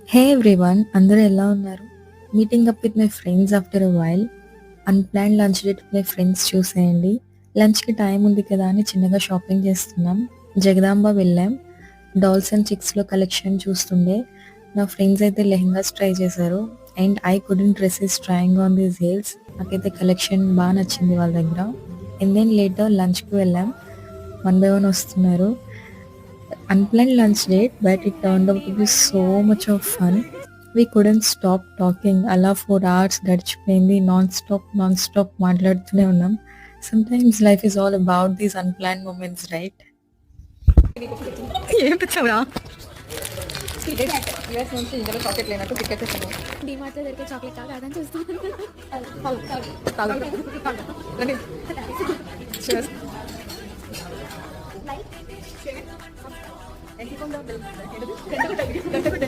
హే everyone, అందరూ ఎలా ఉన్నారు? Meeting up with my friends after a while. Unplanned lunch date with my friends చూసేయండి. లంచ్‌కి టైం ఉంది కదా అని చిన్నగా షాపింగ్ చేస్తున్నాం. జగదాంబ వెళ్ళాం. డాల్స్ అండ్ చిక్స్‌లో కలెక్షన్ చూస్తుండే నా ఫ్రెండ్స్ అయితే లెహెంగాస్ ట్రై చేశారు. And I couldn't resist trying on these heels. నాకైతే కలెక్షన్ బాగా నచ్చింది వాళ్ళ దగ్గర. అండ్ దెన్ లేటర్ లంచ్‌కి వెళ్ళాం. వన్ బై వన్ వస్తున్నారు. Unplanned lunch date, but it turned out to be so much of fun. We couldn't stop talking. అలా 4 hours గడిచిపోయింది. నాన్ స్టాప్ మాట్లాడుతూనే ఉన్నాం. Sometimes life is all about these unplanned moments, right? ఏం తెచ్చావురా? US నుంచి ఇందులో chocolate లేనట్టు pick చేసాను. డీమార్ట్లో దొరికే చాక్లెట్ కాదని చూస్తున్నాను. తాగు.